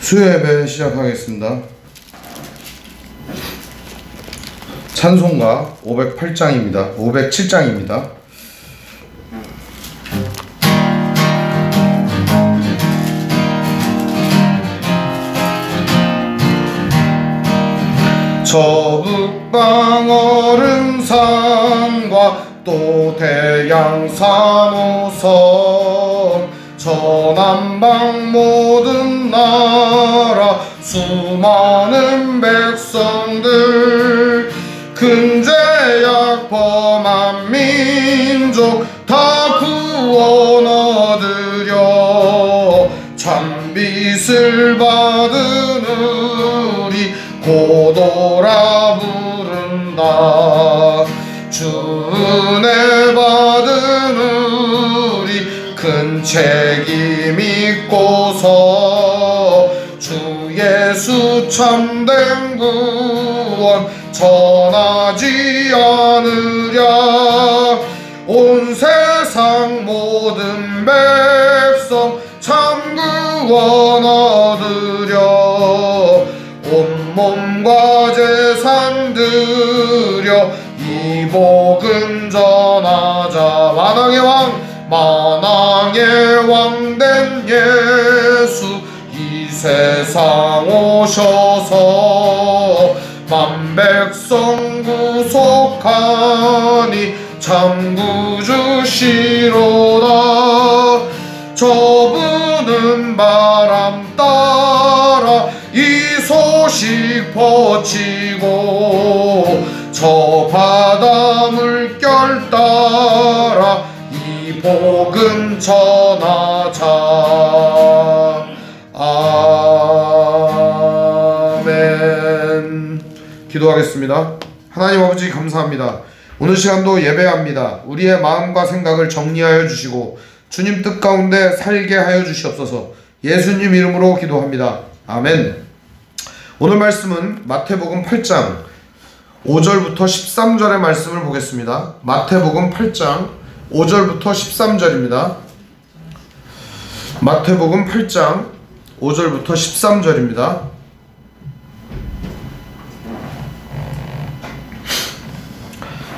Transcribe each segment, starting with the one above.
수요예배 시작하겠습니다. 찬송가 508장입니다. 507장입니다. 저 북방 얼음산과 또 대양산 우섬 저 남방 모든 나라 수많은 백성들 근죄약 범한 민족 다 구원 얻으려 참빛을 받은 우리 고도라 부른다. 주 은혜 받은 우리 큰 책임 있고서 주 예수 참된 구원 전하지 않으랴. 온 세상 모든 백성 참 구원 얻으려 온몸과 재산 드려 이 복음 전하자. 만왕의 왕 된 예수 이 세상 오셔서 만백성 구속하니 참 구주시로다. 저분은 바람 따라 이 소식 퍼치고 저 바다 물결 따라 이 복음 전하자. 아멘. 기도하겠습니다. 하나님 아버지 감사합니다. 오늘 시간도 예배합니다. 우리의 마음과 생각을 정리하여 주시고 주님 뜻 가운데 살게 하여 주시옵소서. 예수님 이름으로 기도합니다. 아멘. 오늘 말씀은 마태복음 8장 5절부터 13절의 말씀을 보겠습니다. 마태복음 8장 5절부터 13절입니다. 마태복음 8장 5절부터 13절입니다.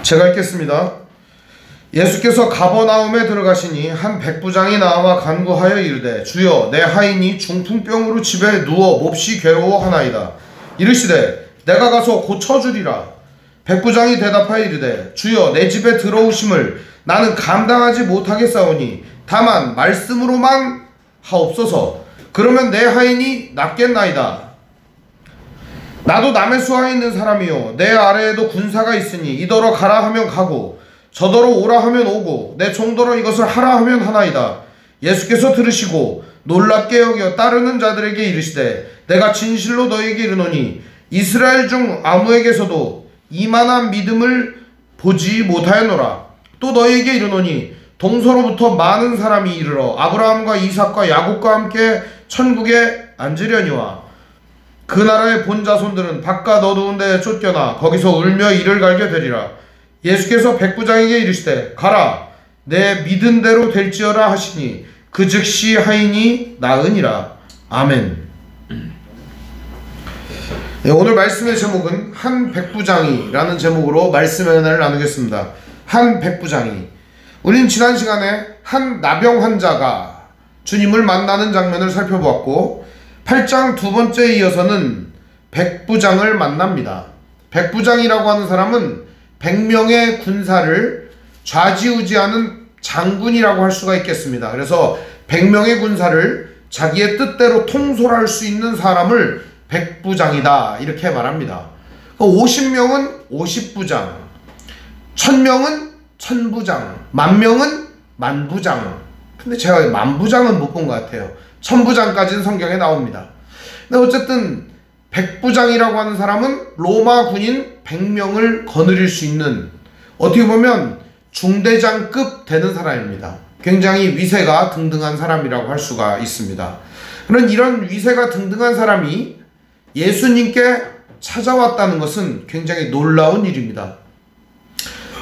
제가 읽겠습니다. 예수께서 가버나움에 들어가시니 한 백부장이 나와 간구하여 이르되 주여 내 하인이 중풍병으로 집에 누워 몹시 괴로워하나이다. 이르시되 내가 가서 고쳐주리라. 백부장이 대답하여 이르되 주여 내 집에 들어오심을 나는 감당하지 못하겠사오니 다만 말씀으로만 하옵소서. 그러면 내 하인이 낫겠나이다. 나도 남의 수하에 있는 사람이요 내 아래에도 군사가 있으니 이더러 가라 하면 가고 저더러 오라 하면 오고 내 종더러 이것을 하라 하면 하나이다. 예수께서 들으시고 놀랍게 여겨 따르는 자들에게 이르시되 내가 진실로 너희에게 이르노니 이스라엘 중 아무에게서도 이만한 믿음을 보지 못하였노라. 또 너희에게 이르노니 동서로부터 많은 사람이 이르러 아브라함과 이삭과 야곱과 함께 천국에 앉으려니와 그 나라의 본 자손들은 바깥 어두운 데에 쫓겨나 거기서 울며 이를 갈게 되리라. 예수께서 백부장에게 이르시되 가라 내 믿은 대로 될지어라 하시니 그 즉시 하인이 나으니라. 아멘. 네, 오늘 말씀의 제목은 한 백부장이라는 제목으로 말씀의 은혜를 나누겠습니다. 한 백부장이. 우린 지난 시간에 한 나병 환자가 주님을 만나는 장면을 살펴보았고 8장 두 번째에 이어서는 백부장을 만납니다. 백부장이라고 하는 사람은 100명의 군사를 좌지우지하는 장군이라고 할 수가 있겠습니다. 그래서 100명의 군사를 자기의 뜻대로 통솔할 수 있는 사람을 백부장이다 이렇게 말합니다. 50명은 50부장, 1000명은 1000부장, 10,000명은 만부장. 근데 제가 만부장은 못 본 것 같아요. 1000부장까지는 성경에 나옵니다. 근데 어쨌든 백부장이라고 하는 사람은 로마 군인 100명을 거느릴 수 있는, 어떻게 보면 중대장급 되는 사람입니다. 굉장히 위세가 등등한 사람이라고 할 수가 있습니다. 그런 이런 위세가 등등한 사람이 예수님께 찾아왔다는 것은 굉장히 놀라운 일입니다.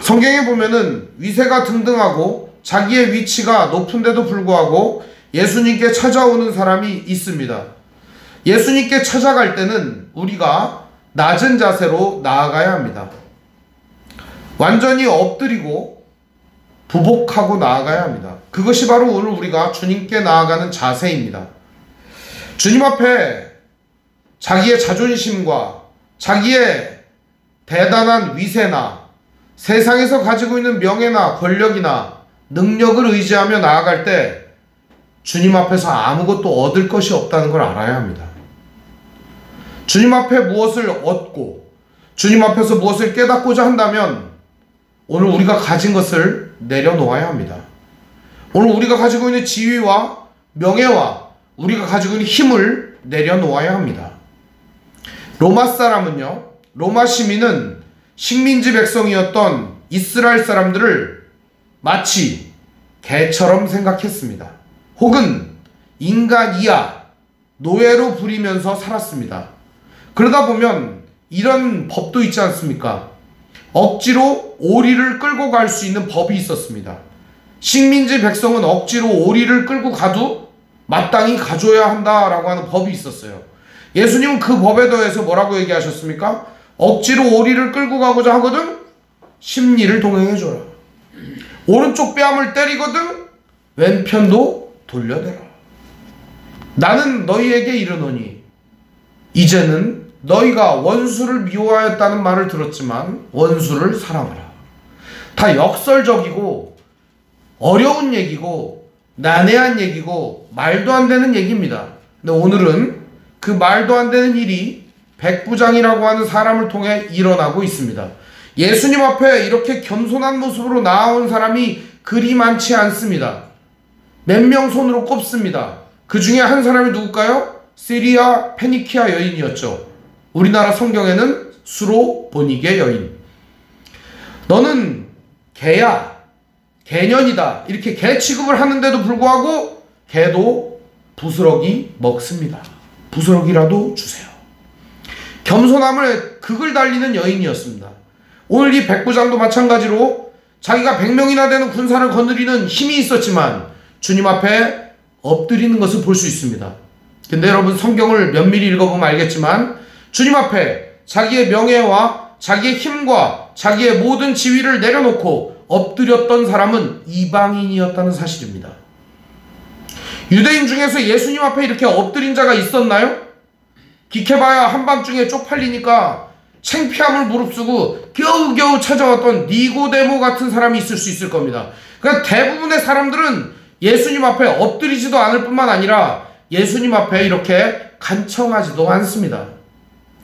성경에 보면은 위세가 등등하고 자기의 위치가 높은데도 불구하고 예수님께 찾아오는 사람이 있습니다. 예수님께 찾아갈 때는 우리가 낮은 자세로 나아가야 합니다. 완전히 엎드리고 부복하고 나아가야 합니다. 그것이 바로 오늘 우리가 주님께 나아가는 자세입니다. 주님 앞에 자기의 자존심과 자기의 대단한 위세나 세상에서 가지고 있는 명예나 권력이나 능력을 의지하며 나아갈 때 주님 앞에서 아무것도 얻을 것이 없다는 걸 알아야 합니다. 주님 앞에 무엇을 얻고 주님 앞에서 무엇을 깨닫고자 한다면 오늘 우리가 가진 것을 내려놓아야 합니다. 오늘 우리가 가지고 있는 지위와 명예와 우리가 가지고 있는 힘을 내려놓아야 합니다. 로마 사람은요, 로마 시민은 식민지 백성이었던 이스라엘 사람들을 마치 개처럼 생각했습니다. 혹은 인간 이하, 노예로 부리면서 살았습니다. 그러다 보면 이런 법도 있지 않습니까? 억지로 오리를 끌고 갈 수 있는 법이 있었습니다. 식민지 백성은 억지로 오리를 끌고 가도 마땅히 가줘야 한다라고 하는 법이 있었어요. 예수님은 그 법에 더해서 뭐라고 얘기하셨습니까? 억지로 오리를 끌고 가고자 하거든 십리를 동행해줘라. 오른쪽 뺨을 때리거든 왼편도 돌려대라. 나는 너희에게 이르노니 이제는 너희가 원수를 미워하였다는 말을 들었지만 원수를 사랑하라. 다 역설적이고 어려운 얘기고 난해한 얘기고 말도 안 되는 얘기입니다. 근데 오늘은 그 말도 안 되는 일이 백부장이라고 하는 사람을 통해 일어나고 있습니다. 예수님 앞에 이렇게 겸손한 모습으로 나아온 사람이 그리 많지 않습니다. 몇 명 손으로 꼽습니다. 그 중에 한 사람이 누굴까요? 시리아 페니키아 여인이었죠. 우리나라 성경에는 수로 보니게 여인. 너는 개야, 개년이다, 이렇게 개 취급을 하는데도 불구하고 개도 부스러기 먹습니다. 부스러기라도 주세요. 겸손함을 극을 달리는 여인이었습니다. 오늘 이 백부장도 마찬가지로 자기가 100명이나 되는 군사를 거느리는 힘이 있었지만 주님 앞에 엎드리는 것을 볼 수 있습니다. 근데 여러분 성경을 면밀히 읽어보면 알겠지만 주님 앞에 자기의 명예와 자기의 힘과 자기의 모든 지위를 내려놓고 엎드렸던 사람은 이방인이었다는 사실입니다. 유대인 중에서 예수님 앞에 이렇게 엎드린 자가 있었나요? 기켜봐야 한밤중에 쪽팔리니까 창피함을 무릅쓰고 겨우겨우 찾아왔던 니고데모 같은 사람이 있을 수 있을 겁니다. 그러니까 대부분의 사람들은 예수님 앞에 엎드리지도 않을 뿐만 아니라 예수님 앞에 이렇게 간청하지도 않습니다.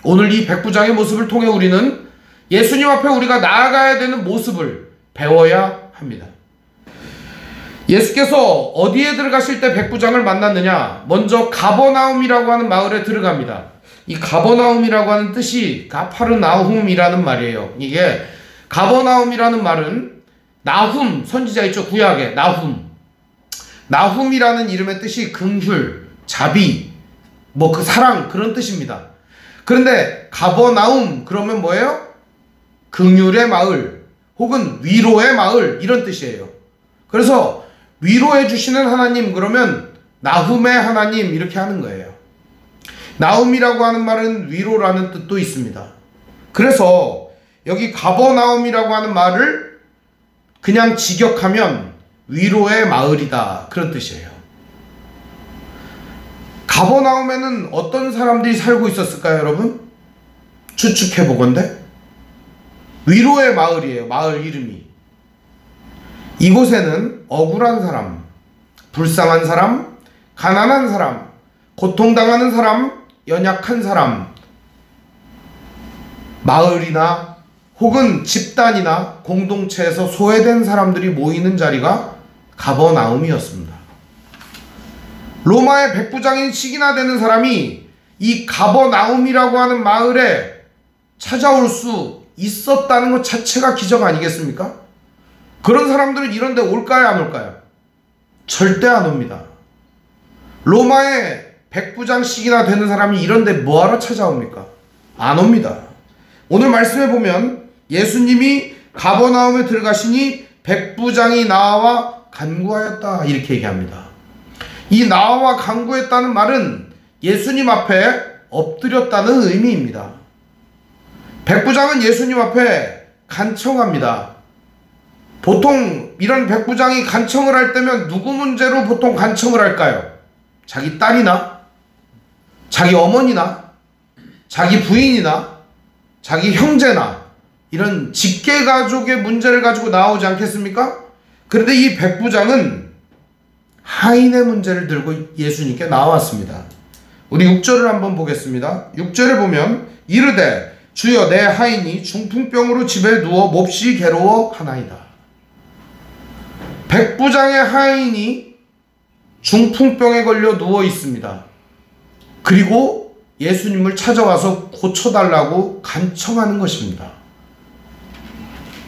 오늘 이 백부장의 모습을 통해 우리는 예수님 앞에 우리가 나아가야 되는 모습을 배워야 합니다. 예수께서 어디에 들어가실 때 백부장을 만났느냐? 먼저 가버나움이라고 하는 마을에 들어갑니다. 이 가버나움이라고 하는 뜻이 가파르나훔이라는 말이에요. 이게 가버나움이라는 말은 나훔 선지자 있죠, 구약에 나훔. 나훔이라는 이름의 뜻이 긍휼, 자비, 뭐 그 사랑 그런 뜻입니다. 그런데 가버나움 그러면 뭐예요? 긍휼의 마을 혹은 위로의 마을 이런 뜻이에요. 그래서 위로해 주시는 하나님 그러면 나훔의 하나님 이렇게 하는 거예요. 나움이라고 하는 말은 위로라는 뜻도 있습니다. 그래서 여기 가버나움이라고 하는 말을 그냥 직역하면 위로의 마을이다 그런 뜻이에요. 가버나움에는 어떤 사람들이 살고 있었을까요, 여러분? 추측해 보건대 위로의 마을이에요. 마을 이름이. 이곳에는 억울한 사람, 불쌍한 사람, 가난한 사람, 고통당하는 사람, 연약한 사람, 마을이나 혹은 집단이나 공동체에서 소외된 사람들이 모이는 자리가 가버나움이었습니다. 로마의 백부장인 시기나 되는 사람이 이 가버나움이라고 하는 마을에 찾아올 수 있었다는 것 자체가 기적 아니겠습니까? 그런 사람들은 이런 데 올까요, 안 올까요? 절대 안 옵니다. 로마의 백부장씩이나 되는 사람이 이런 데 뭐하러 찾아옵니까? 안 옵니다. 오늘 말씀해 보면 예수님이 가버나움에 들어가시니 백부장이 나와 간구하였다 이렇게 얘기합니다. 이 나와 간구했다는 말은 예수님 앞에 엎드렸다는 의미입니다. 백부장은 예수님 앞에 간청합니다. 보통 이런 백부장이 간청을 할 때면 누구 문제로 보통 간청을 할까요? 자기 딸이나 자기 어머니나 자기 부인이나 자기 형제나 이런 직계가족의 문제를 가지고 나오지 않겠습니까? 그런데 이 백부장은 하인의 문제를 들고 예수님께 나왔습니다. 우리 6절을 한번 보겠습니다. 6절에 보면 이르되 주여 내 하인이 중풍병으로 집에 누워 몹시 괴로워하나이다. 백부장의 하인이 중풍병에 걸려 누워 있습니다. 그리고 예수님을 찾아와서 고쳐달라고 간청하는 것입니다.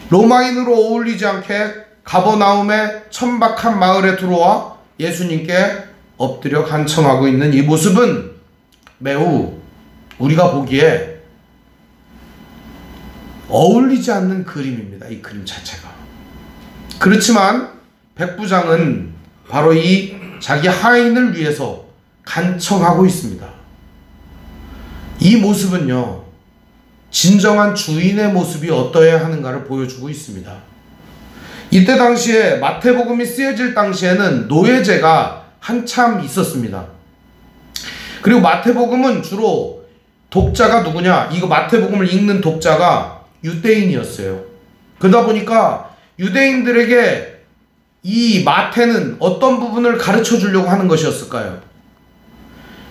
로마인으로 어울리지 않게 가버나움의 천박한 마을에 들어와 예수님께 엎드려 간청하고 있는 이 모습은 매우 우리가 보기에 어울리지 않는 그림입니다. 이 그림 자체가. 그렇지만 백부장은 바로 이 자기 하인을 위해서 간청하고 있습니다. 이 모습은요, 진정한 주인의 모습이 어떠해야 하는가를 보여주고 있습니다. 이때 당시에 마태복음이 쓰여질 당시에는 노예제가 한참 있었습니다. 그리고 마태복음은 주로 독자가 누구냐? 이거 마태복음을 읽는 독자가 유대인이었어요. 그러다 보니까 유대인들에게 이 마태는 어떤 부분을 가르쳐 주려고 하는 것이었을까요?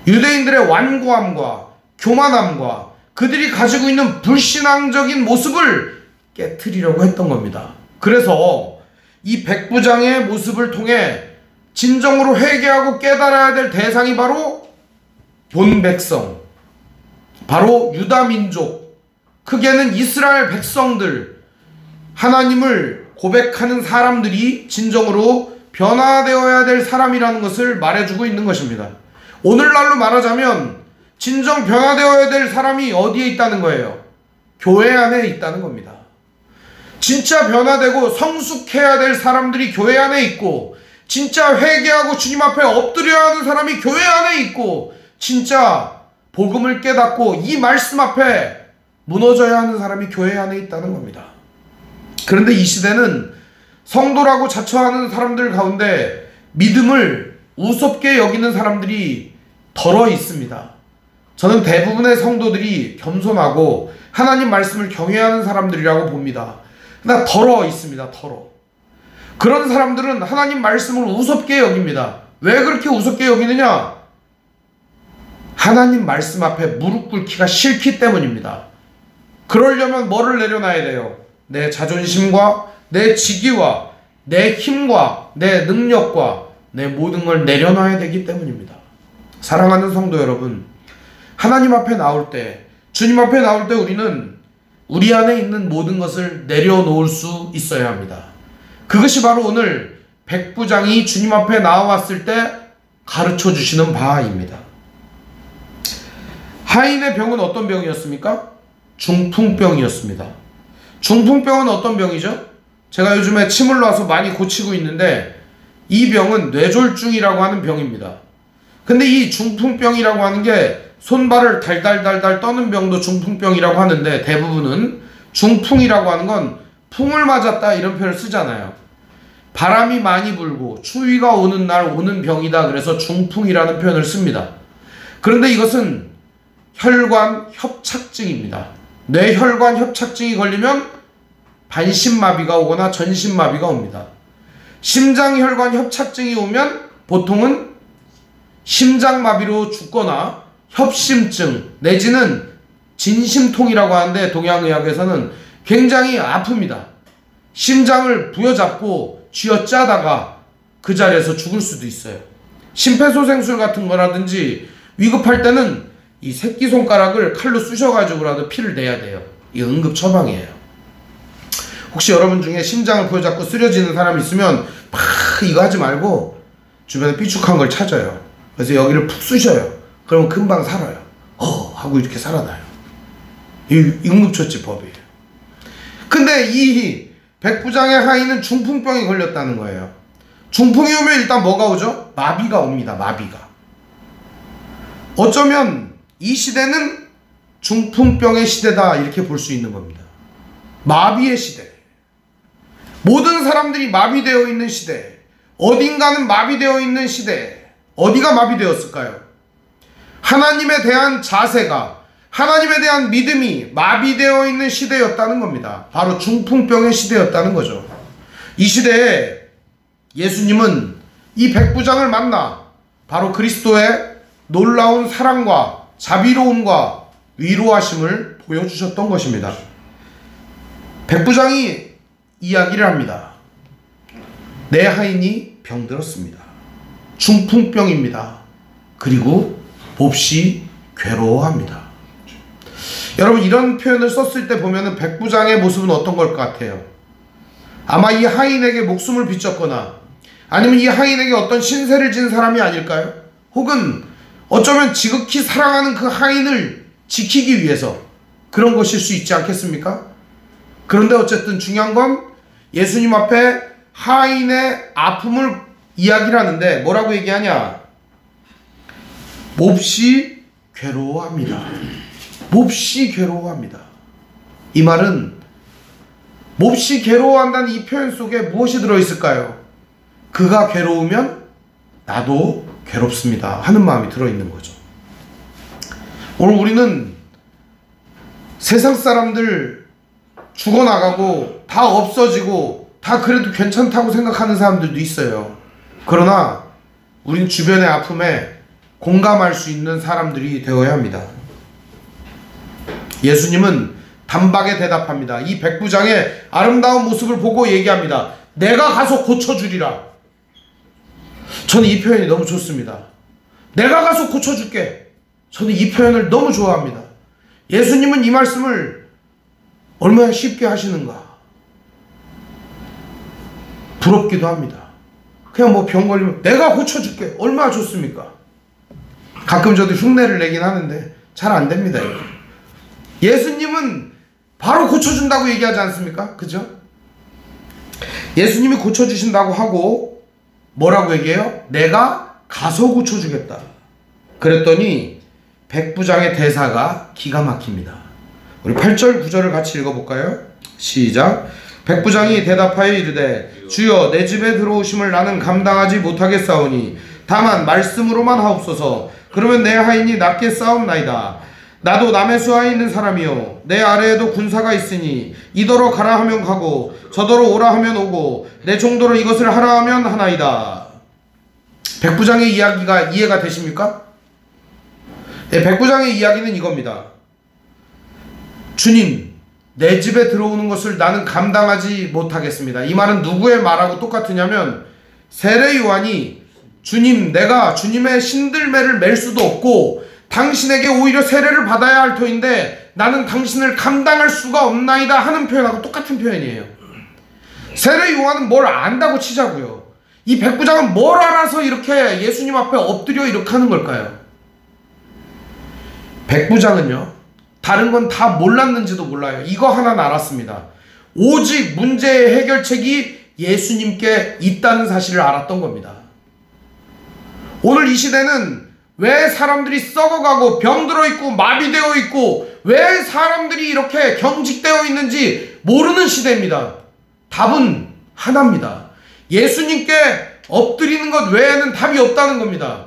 유대인들의 완고함과 교만함과 그들이 가지고 있는 불신앙적인 모습을 깨트리려고 했던 겁니다. 그래서 이 백부장의 모습을 통해 진정으로 회개하고 깨달아야 될 대상이 바로 본 백성, 바로 유다 민족, 크게는 이스라엘 백성들, 하나님을 고백하는 사람들이 진정으로 변화되어야 될 사람이라는 것을 말해주고 있는 것입니다. 오늘날로 말하자면 진정 변화되어야 될 사람이 어디에 있다는 거예요? 교회 안에 있다는 겁니다. 진짜 변화되고 성숙해야 될 사람들이 교회 안에 있고, 진짜 회개하고 주님 앞에 엎드려야 하는 사람이 교회 안에 있고, 진짜 복음을 깨닫고 이 말씀 앞에 무너져야 하는 사람이 교회 안에 있다는 겁니다. 그런데 이 시대는 성도라고 자처하는 사람들 가운데 믿음을 우습게 여기는 사람들이 덜어 있습니다. 저는 대부분의 성도들이 겸손하고 하나님 말씀을 경외하는 사람들이라고 봅니다. 그러나 덜어 있습니다. 덜어. 그런 사람들은 하나님 말씀을 우습게 여깁니다. 왜 그렇게 우습게 여기느냐? 하나님 말씀 앞에 무릎 꿇기가 싫기 때문입니다. 그러려면 뭐를 내려놔야 돼요? 내 자존심과 내 직위와 내 힘과 내 능력과 내 모든 걸 내려놔야 되기 때문입니다. 사랑하는 성도 여러분, 하나님 앞에 나올 때, 주님 앞에 나올 때 우리는 우리 안에 있는 모든 것을 내려놓을 수 있어야 합니다. 그것이 바로 오늘 백부장이 주님 앞에 나와왔을 때 가르쳐 주시는 바입니다. 하인의 병은 어떤 병이었습니까? 중풍병이었습니다. 중풍병은 어떤 병이죠? 제가 요즘에 침을 놔서 많이 고치고 있는데 이 병은 뇌졸중이라고 하는 병입니다. 근데 이 중풍병이라고 하는 게 손발을 달달달달 떠는 병도 중풍병이라고 하는데, 대부분은 중풍이라고 하는 건 풍을 맞았다 이런 표현을 쓰잖아요. 바람이 많이 불고 추위가 오는 날 오는 병이다, 그래서 중풍이라는 표현을 씁니다. 그런데 이것은 혈관 협착증입니다. 뇌혈관 협착증이 걸리면 반신마비가 오거나 전신마비가 옵니다. 심장혈관 협착증이 오면 보통은 심장마비로 죽거나 협심증 내지는 진심통이라고 하는데, 동양의학에서는 굉장히 아픕니다. 심장을 부여잡고 쥐어짜다가 그 자리에서 죽을 수도 있어요. 심폐소생술 같은 거라든지 위급할 때는 이 새끼손가락을 칼로 쑤셔가지고라도 피를 내야 돼요. 이 응급 처방이에요. 혹시 여러분 중에 심장을 부여잡고 쓰러지는 사람이 있으면 막 이거 하지 말고 주변에 삐죽한 걸 찾아요. 그래서 여기를 푹 쑤셔요. 그러면 금방 살아요. 하고 이렇게 살아나요. 이 응급처치법이에요. 근데 이 백부장의 하인은 중풍병에 걸렸다는 거예요. 중풍이 오면 일단 뭐가 오죠? 마비가 옵니다. 마비가. 어쩌면 이 시대는 중풍병의 시대다 이렇게 볼 수 있는 겁니다. 마비의 시대. 모든 사람들이 마비되어 있는 시대. 어딘가는 마비되어 있는 시대. 어디가 마비되었을까요? 하나님에 대한 자세가, 하나님에 대한 믿음이 마비되어 있는 시대였다는 겁니다. 바로 중풍병의 시대였다는 거죠. 이 시대에 예수님은 이 백부장을 만나 바로 그리스도의 놀라운 사랑과 자비로움과 위로하심을 보여주셨던 것입니다. 백부장이 이야기를 합니다. 내 하인이 병들었습니다. 중풍병입니다. 그리고 몹시 괴로워합니다. 여러분, 이런 표현을 썼을 때 보면은 백부장의 모습은 어떤 걸 것 같아요? 아마 이 하인에게 목숨을 비쳤거나 아니면 이 하인에게 어떤 신세를 진 사람이 아닐까요? 혹은 어쩌면 지극히 사랑하는 그 하인을 지키기 위해서 그런 것일 수 있지 않겠습니까? 그런데 어쨌든 중요한 건 예수님 앞에 하인의 아픔을 이야기를 하는데 뭐라고 얘기하냐? 몹시 괴로워합니다. 몹시 괴로워합니다. 이 말은 몹시 괴로워한다는 이 표현 속에 무엇이 들어있을까요? 그가 괴로우면 나도 괴롭습니다 하는 마음이 들어있는 거죠. 오늘 우리는 세상 사람들 죽어나가고 다 없어지고 다 그래도 괜찮다고 생각하는 사람들도 있어요. 그러나 우린 주변의 아픔에 공감할 수 있는 사람들이 되어야 합니다. 예수님은 단박에 대답합니다. 이 백부장의 아름다운 모습을 보고 얘기합니다. 내가 가서 고쳐주리라. 저는 이 표현이 너무 좋습니다. 내가 가서 고쳐줄게. 저는 이 표현을 너무 좋아합니다. 예수님은 이 말씀을 얼마나 쉽게 하시는가. 부럽기도 합니다. 그냥 뭐 병 걸리면 내가 고쳐줄게. 얼마나 좋습니까? 가끔 저도 흉내를 내긴 하는데 잘 안 됩니다. 이거. 예수님은 바로 고쳐준다고 얘기하지 않습니까? 그죠? 예수님이 고쳐주신다고 하고 뭐라고 얘기해요? 내가 가서 고쳐주겠다. 그랬더니 백부장의 대사가 기가 막힙니다. 우리 8절 9절을 같이 읽어볼까요? 시작. 백부장이 대답하여 이르되 주여 내 집에 들어오심을 나는 감당하지 못하겠사오니 다만 말씀으로만 하옵소서. 그러면 내 하인이 낫게 싸움나이다. 나도 남의 수하에 있는 사람이요 내 아래에도 군사가 있으니 이더러 가라 하면 가고 저더러 오라 하면 오고 내 종도로 이것을 하라 하면 하나이다. 백부장의 이야기가 이해가 되십니까? 네, 백부장의 이야기는 이겁니다. 주님, 내 집에 들어오는 것을 나는 감당하지 못하겠습니다. 이 말은 누구의 말하고 똑같으냐면 세례 요한이 주님, 내가 주님의 신들매를 맬 수도 없고 당신에게 오히려 세례를 받아야 할 터인데 나는 당신을 감당할 수가 없나이다 하는 표현하고 똑같은 표현이에요. 세례 요한은 뭘 안다고 치자고요. 이 백부장은 뭘 알아서 이렇게 예수님 앞에 엎드려 이렇게 하는 걸까요? 백부장은요, 다른 건 다 몰랐는지도 몰라요. 이거 하나는 알았습니다. 오직 문제의 해결책이 예수님께 있다는 사실을 알았던 겁니다. 오늘 이 시대는 왜 사람들이 썩어가고 병들어 있고 마비되어 있고 왜 사람들이 이렇게 경직되어 있는지 모르는 시대입니다. 답은 하나입니다. 예수님께 엎드리는 것 외에는 답이 없다는 겁니다.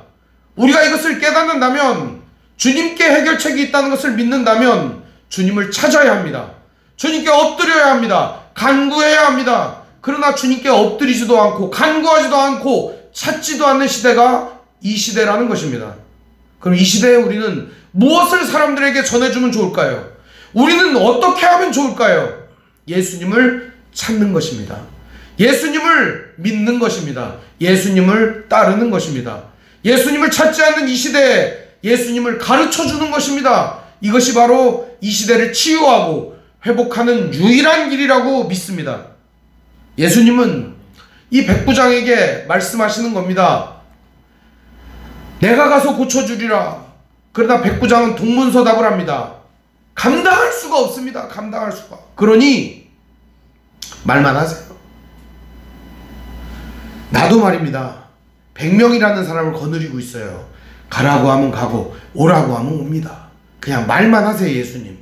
우리가 이것을 깨닫는다면, 주님께 해결책이 있다는 것을 믿는다면 주님을 찾아야 합니다. 주님께 엎드려야 합니다. 간구해야 합니다. 그러나 주님께 엎드리지도 않고 간구하지도 않고 찾지도 않는 시대가 이 시대라는 것입니다. 그럼 이 시대에 우리는 무엇을 사람들에게 전해주면 좋을까요? 우리는 어떻게 하면 좋을까요? 예수님을 찾는 것입니다. 예수님을 믿는 것입니다. 예수님을 따르는 것입니다. 예수님을 찾지 않는 이 시대에 예수님을 가르쳐주는 것입니다. 이것이 바로 이 시대를 치유하고 회복하는 유일한 길이라고 믿습니다. 예수님은 이 백부장에게 말씀하시는 겁니다. 내가 가서 고쳐주리라. 그러다 백부장은 동문서답을 합니다. 감당할 수가 없습니다. 감당할 수가. 그러니 말만 하세요. 나도 말입니다. 100명이라는 사람을 거느리고 있어요. 가라고 하면 가고 오라고 하면 옵니다. 그냥 말만 하세요. 예수님,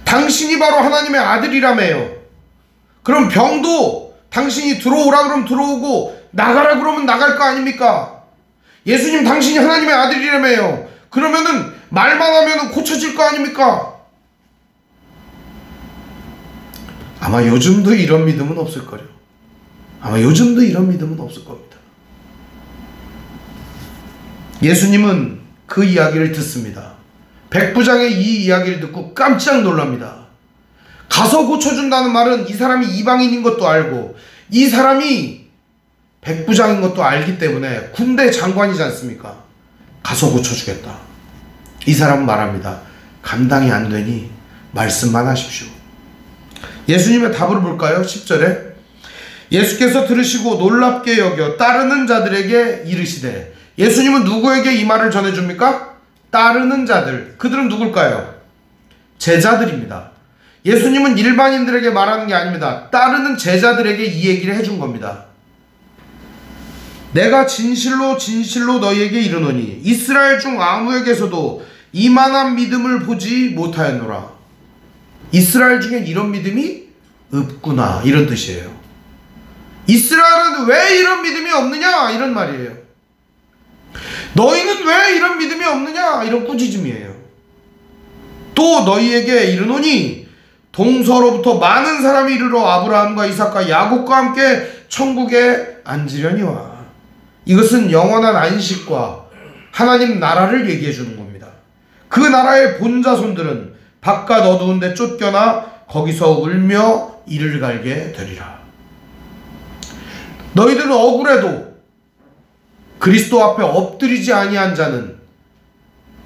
당신이 바로 하나님의 아들이라며요. 그럼 병도 당신이 들어오라 그러면 들어오고 나가라 그러면 나갈 거 아닙니까? 예수님, 당신이 하나님의 아들이라며요. 그러면은 말만 하면은 고쳐질 거 아닙니까? 아마 요즘도 이런 믿음은 없을 거예요. 아마 요즘도 이런 믿음은 없을 겁니다. 예수님은 그 이야기를 듣습니다. 백부장의 이 이야기를 듣고 깜짝 놀랍니다. 가서 고쳐준다는 말은 이 사람이 이방인인 것도 알고 이 사람이 백부장인 것도 알기 때문에 군대 장관이지 않습니까? 가서 고쳐주겠다. 이 사람은 말합니다. 감당이 안 되니 말씀만 하십시오. 예수님의 답을 볼까요? 10절에 예수께서 들으시고 놀랍게 여겨 따르는 자들에게 이르시되, 예수님은 누구에게 이 말을 전해줍니까? 따르는 자들. 그들은 누굴까요? 제자들입니다. 예수님은 일반인들에게 말하는 게 아닙니다. 따르는 제자들에게 이 얘기를 해준 겁니다. 내가 진실로 진실로 너희에게 이르노니 이스라엘 중 아무에게서도 이만한 믿음을 보지 못하였노라. 이스라엘 중엔 이런 믿음이 없구나, 이런 뜻이에요. 이스라엘은 왜 이런 믿음이 없느냐, 이런 말이에요. 너희는 왜 이런 믿음이 없느냐, 이런 꾸짖음이에요. 또 너희에게 이르노니 동서로부터 많은 사람이 이르러 아브라함과 이삭과 야곱과 함께 천국에 앉으려니와. 이것은 영원한 안식과 하나님 나라를 얘기해 주는 겁니다. 그 나라의 본자손들은 바깥 어두운 데 쫓겨나 거기서 울며 이를 갈게 되리라. 너희들은 억울해도 그리스도 앞에 엎드리지 아니한 자는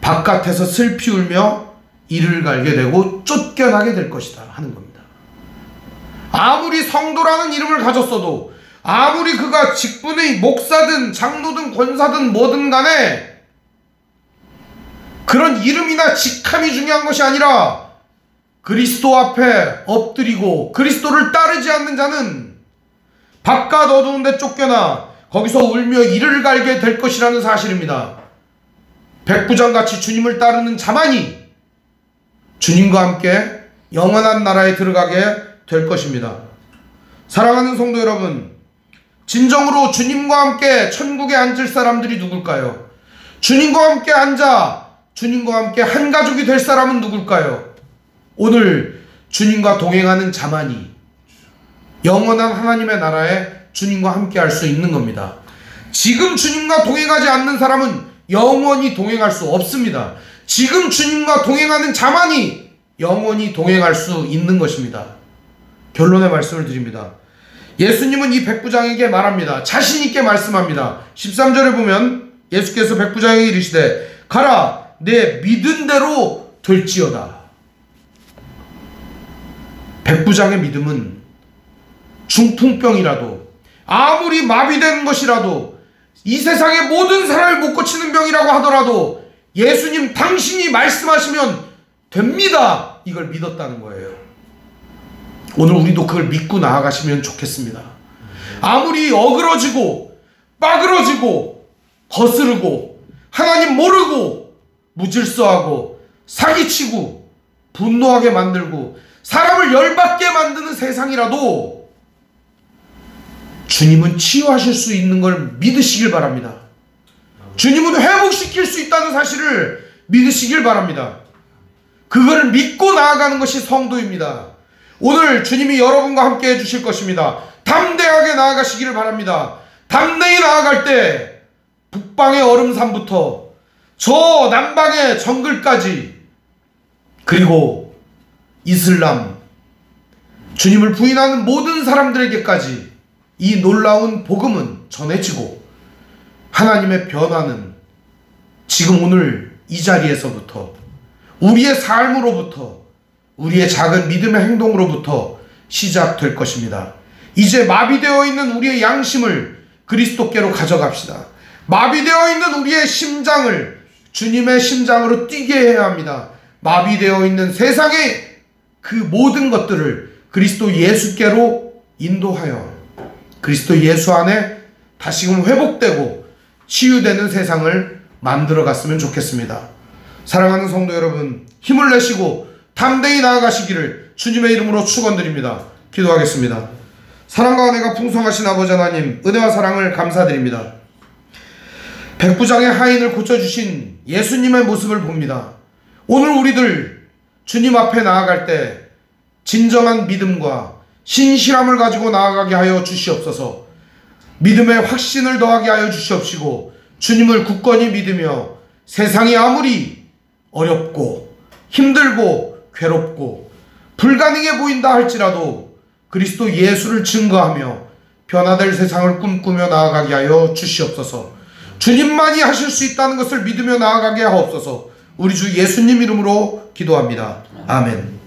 바깥에서 슬피 울며 이를 갈게 되고 쫓겨나게 될 것이다 하는 겁니다. 아무리 성도라는 이름을 가졌어도, 아무리 그가 직분의 목사든 장로든 권사든 뭐든 간에 그런 이름이나 직함이 중요한 것이 아니라 그리스도 앞에 엎드리고 그리스도를 따르지 않는 자는 바깥 어두운 데 쫓겨나 거기서 울며 이를 갈게 될 것이라는 사실입니다. 백부장같이 주님을 따르는 자만이 주님과 함께 영원한 나라에 들어가게 될 것입니다. 사랑하는 성도 여러분, 진정으로 주님과 함께 천국에 앉을 사람들이 누굴까요? 주님과 함께 앉아 주님과 함께 한 가족이 될 사람은 누굴까요? 오늘 주님과 동행하는 자만이 영원한 하나님의 나라에 주님과 함께 할 수 있는 겁니다. 지금 주님과 동행하지 않는 사람은 영원히 동행할 수 없습니다. 지금 주님과 동행하는 자만이 영원히 동행할 수 있는 것입니다. 결론의 말씀을 드립니다. 예수님은 이 백부장에게 말합니다. 자신 있게 말씀합니다. 13절에 보면 예수께서 백부장에게 이르시되 가라, 내 믿은 대로 될지어다. 백부장의 믿음은 중풍병이라도, 아무리 마비된 것이라도, 이 세상의 모든 사람을 못 고치는 병이라고 하더라도 예수님 당신이 말씀하시면 됩니다, 이걸 믿었다는 거예요. 오늘 우리도 그걸 믿고 나아가시면 좋겠습니다. 아무리 어그러지고 빠그러지고 거스르고 하나님 모르고 무질서하고 사기치고 분노하게 만들고 사람을 열받게 만드는 세상이라도 주님은 치유하실 수 있는 걸 믿으시길 바랍니다. 주님은 회복시킬 수 있다는 사실을 믿으시길 바랍니다. 그걸 믿고 나아가는 것이 성도입니다. 오늘 주님이 여러분과 함께 해주실 것입니다. 담대하게 나아가시기를 바랍니다. 담대히 나아갈 때 북방의 얼음산부터 저 남방의 정글까지, 그리고 이슬람, 주님을 부인하는 모든 사람들에게까지 이 놀라운 복음은 전해지고 하나님의 변화는 지금 오늘 이 자리에서부터, 우리의 삶으로부터, 우리의 작은 믿음의 행동으로부터 시작될 것입니다. 이제 마비되어 있는 우리의 양심을 그리스도께로 가져갑시다. 마비되어 있는 우리의 심장을 주님의 심장으로 뛰게 해야 합니다. 마비되어 있는 세상의 그 모든 것들을 그리스도 예수께로 인도하여 그리스도 예수 안에 다시금 회복되고 치유되는 세상을 만들어 갔으면 좋겠습니다. 사랑하는 성도 여러분, 힘을 내시고 담대히 나아가시기를 주님의 이름으로 축원드립니다. 기도하겠습니다. 사랑과 은혜가 풍성하신 아버지 하나님, 은혜와 사랑을 감사드립니다. 백부장의 하인을 고쳐주신 예수님의 모습을 봅니다. 오늘 우리들 주님 앞에 나아갈 때 진정한 믿음과 신실함을 가지고 나아가게 하여 주시옵소서. 믿음의 확신을 더하게 하여 주시옵시고, 주님을 굳건히 믿으며 세상이 아무리 어렵고 힘들고 괴롭고 불가능해 보인다 할지라도 그리스도 예수를 증거하며 변화될 세상을 꿈꾸며 나아가게 하여 주시옵소서. 주님만이 하실 수 있다는 것을 믿으며 나아가게 하옵소서. 우리 주 예수님 이름으로 기도합니다. 아멘.